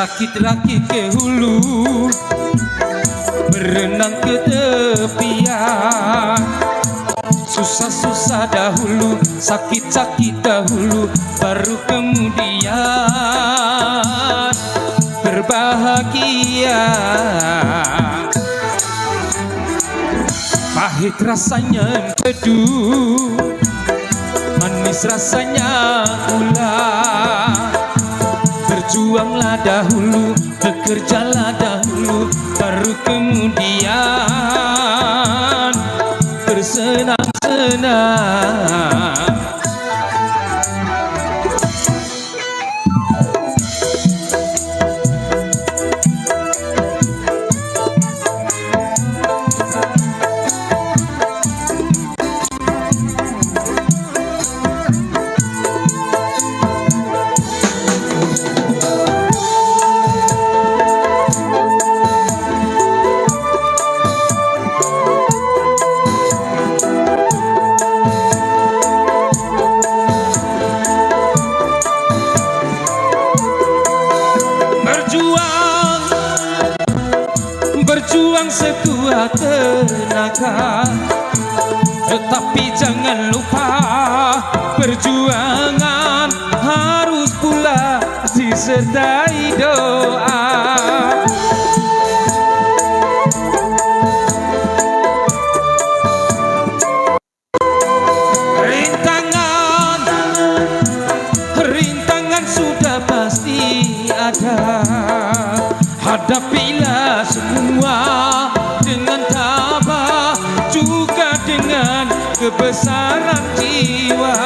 Rakit-rakit ke hulu, berenang ke tepian. Susah-susah dahulu, sakit-sakit dahulu, baru kemudian berbahagia. Pahit rasanya empedu, manis rasanya gula. Berjuanglah dahulu, bekerjalah dahulu, baru kemudian bersenang-senang. Berjuang sekuat tenaga, tetapi jangan lupa perjuangan harus pula disertai doa. Rintangan sudah pasti ada, hadapilah semua dengan tabah, juga dengan kebesaran jiwa.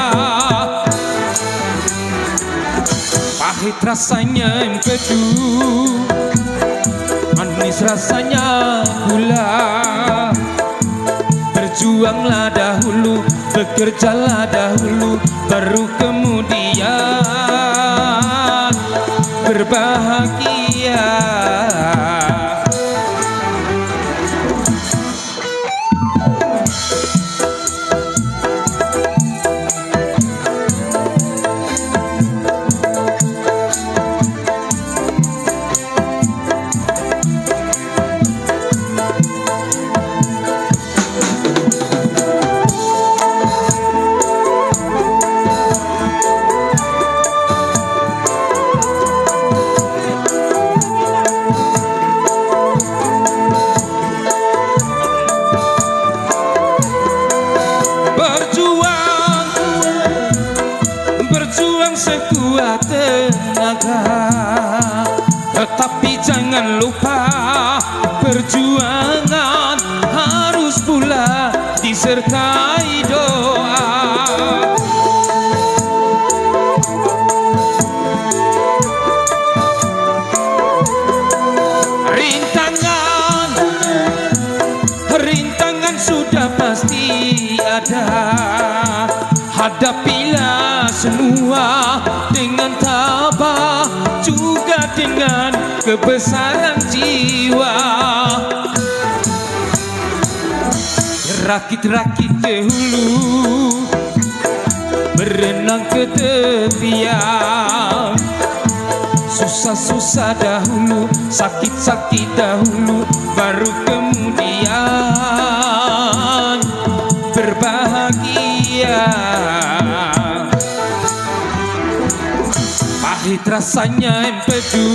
Pahit rasanya empedu, manis rasanya gula. Berjuanglah dahulu, bekerjalah dahulu, baru kemudian berbahagia. Berjuang sekuat tenaga, tetapi jangan lupa perjuangan harus pula disertai doa. Rintangan sudah pasti ada, hadapilah semua dengan tabah, juga dengan kebesaran jiwa. Rakit-rakit ke hulu, berenang ke tepian. Susah-susah dahulu, sakit-sakit dahulu, baru kemudian berbahagia. Pahit rasanya empedu,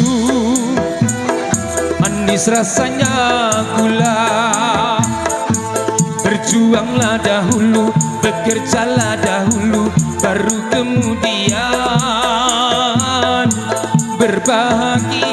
manis rasanya gula. Berjuanglah dahulu, bekerjalah dahulu, baru kemudian berbahagia.